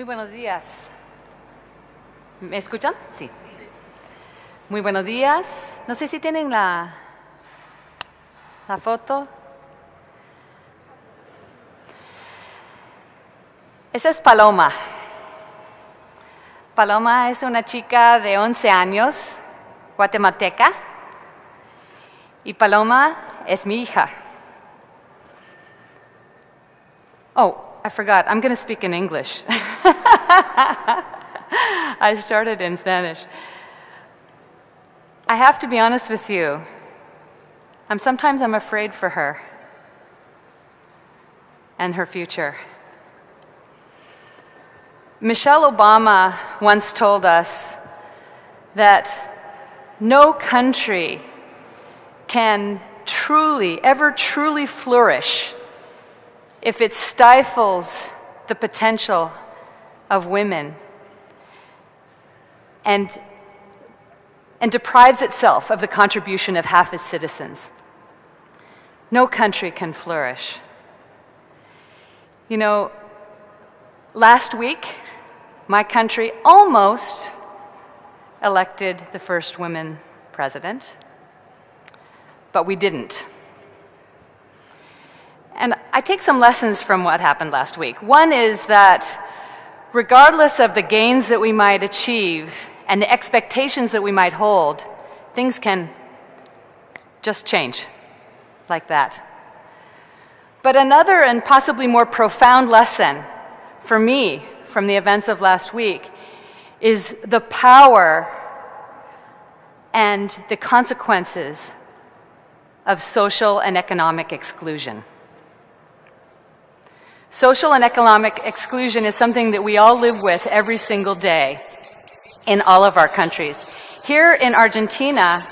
Muy buenos días. ¿Me escuchan? Sí. Muy buenos días. No sé si tienen la foto. Esa es Paloma. Paloma es una chica de 11 años, guatemalteca, y Paloma es mi hija. Oh, I forgot. I'm going to speak in English. I started in Spanish. I have to be honest with you. Sometimes I'm afraid for her and her future. Michelle Obama once told us that no country can ever truly flourish if it stifles the potential of women and deprives itself of the contribution of half its citizens. No country can flourish. You know, last week, my country almost elected the first woman president, but we didn't. And I take some lessons from what happened last week. One is that regardless of the gains that we might achieve and the expectations that we might hold, things can just change like that. But another and possibly more profound lesson for me from the events of last week is the power and the consequences of social and economic exclusion. Social and economic exclusion is something that we all live with every single day in all of our countries. Here in Argentina,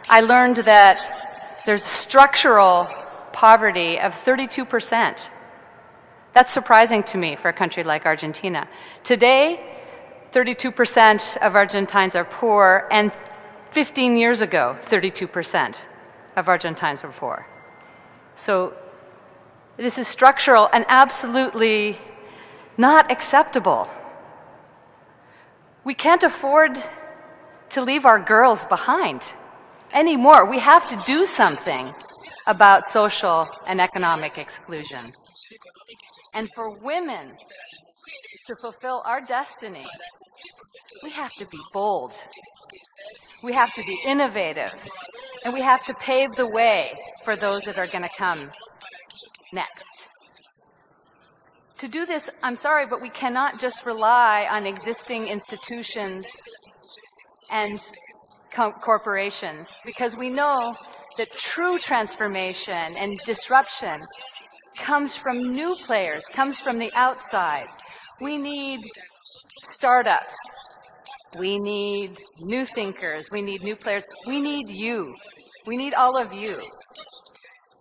I learned that there's structural poverty of 32%. That's surprising to me for a country like Argentina. Today, 32% of Argentines are poor, and 15 years ago, 32% of Argentines were poor. So this is structural and absolutely not acceptable. We can't afford to leave our girls behind anymore. We have to do something about social and economic exclusion. And for women to fulfill our destiny, we have to be bold. We have to be innovative. And we have to pave the way for those that are going to come next. To do this, I'm sorry, but we cannot just rely on existing institutions and corporations, because we know that true transformation and disruption comes from new players, comes from the outside. We need startups. We need new thinkers. We need new players. We need you. We need all of you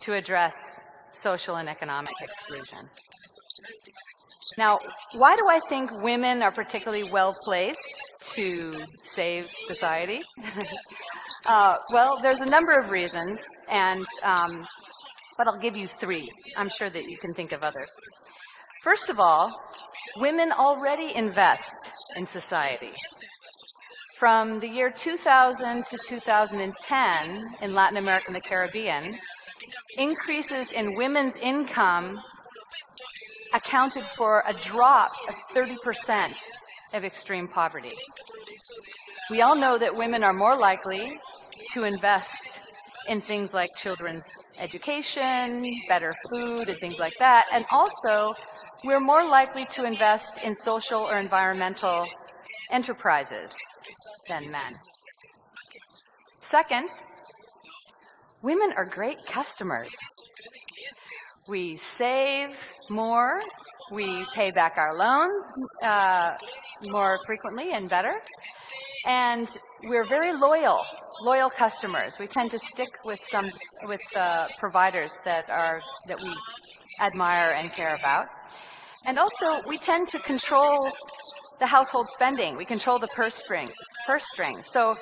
to address social and economic exclusion. Now, why do I think women are particularly well-placed to save society? Well, there's a number of reasons, but I'll give you three. I'm sure that you can think of others. First of all, women already invest in society. From the year 2000 to 2010 in Latin America and the Caribbean, increases in women's income accounted for a drop of 30% of extreme poverty. We all know that women are more likely to invest in things like children's education, better food, and things like that. And also, we're more likely to invest in social or environmental enterprises than men. Second, women are great customers. We save more, we pay back our loans more frequently and better, and we're very loyal customers. We tend to stick with providers that we admire and care about. And also, we tend to control the household spending. We control the purse string. So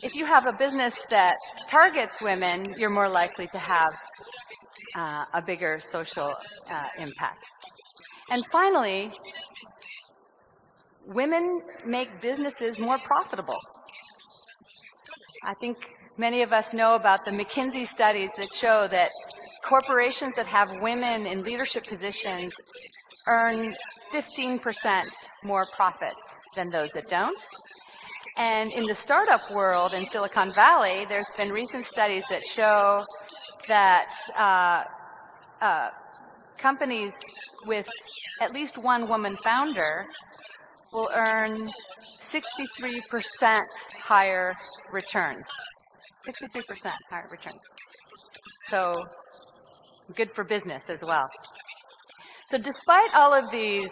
if you have a business that targets women, you're more likely to have a bigger social impact. And finally, women make businesses more profitable. I think many of us know about the McKinsey studies that show that corporations that have women in leadership positions earn 15% more profits than those that don't. And in the startup world in Silicon Valley, there's been recent studies that show that companies with at least one woman founder will earn 63% higher returns. 63% higher returns. So good for business as well. So despite all of these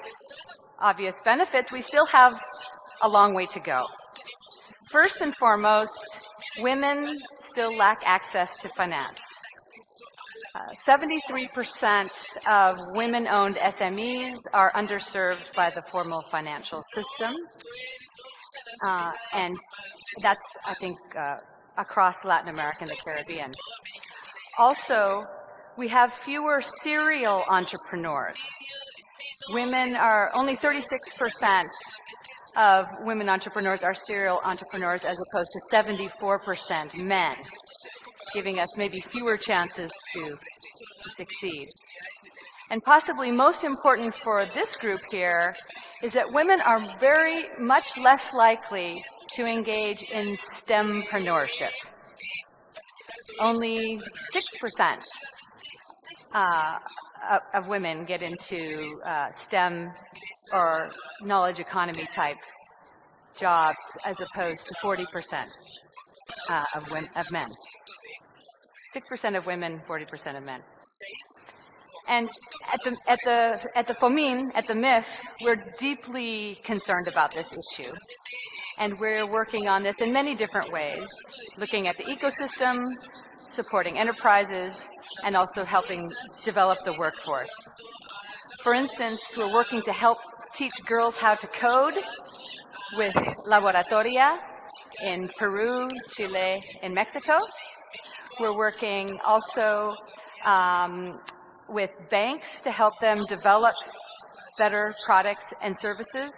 obvious benefits, we still have a long way to go. First and foremost, women still lack access to finance. 73% of women-owned SMEs are underserved by the formal financial system. And that's, I think, across Latin America and the Caribbean. Also, we have fewer serial entrepreneurs. Only 36% of women entrepreneurs are serial entrepreneurs as opposed to 74% men, giving us maybe fewer chances to succeed. And possibly most important for this group here is that women are very much less likely to engage in STEMpreneurship. Only 6% of women get into STEM or knowledge economy type jobs as opposed to 40% of men. 6% of women, 40% of men. And at the FOMIN, at the MIF, we're deeply concerned about this issue. And we're working on this in many different ways, looking at the ecosystem, supporting enterprises, and also helping develop the workforce. For instance, we're working to help teach girls how to code with Laboratoria in Peru, Chile, and Mexico. We're working also with banks to help them develop better products and services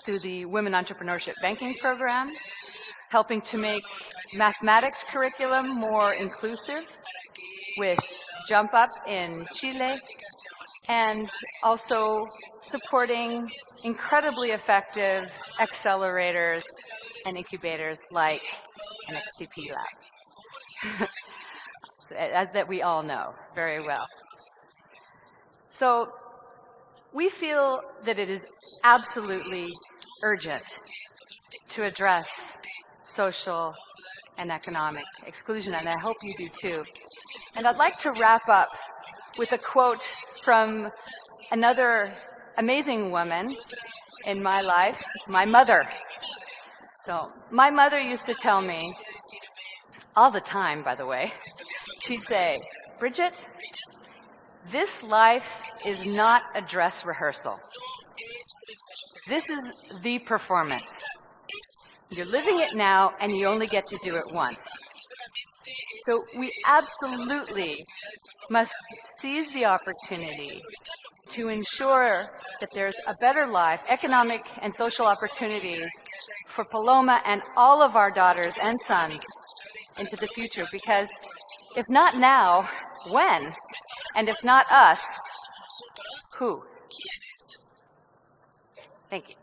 through the Women Entrepreneurship Banking Program, helping to make mathematics curriculum more inclusive with Jump Up in Chile, and also supporting incredibly effective accelerators and incubators like an XTP Lab, as that we all know very well. So we feel that it is absolutely urgent to address social and economic exclusion, and I hope you do too. And I'd like to wrap up with a quote from another amazing woman in my life, my mother. So my mother used to tell me, all the time, by the way, she'd say, "Brigit, this life is not a dress rehearsal. This is the performance. You're living it now, and you only get to do it once." So we absolutely must seize the opportunity to ensure that there's a better life, economic and social opportunities for Paloma and all of our daughters and sons into the future. Because if not now, when? And if not us, who? Thank you.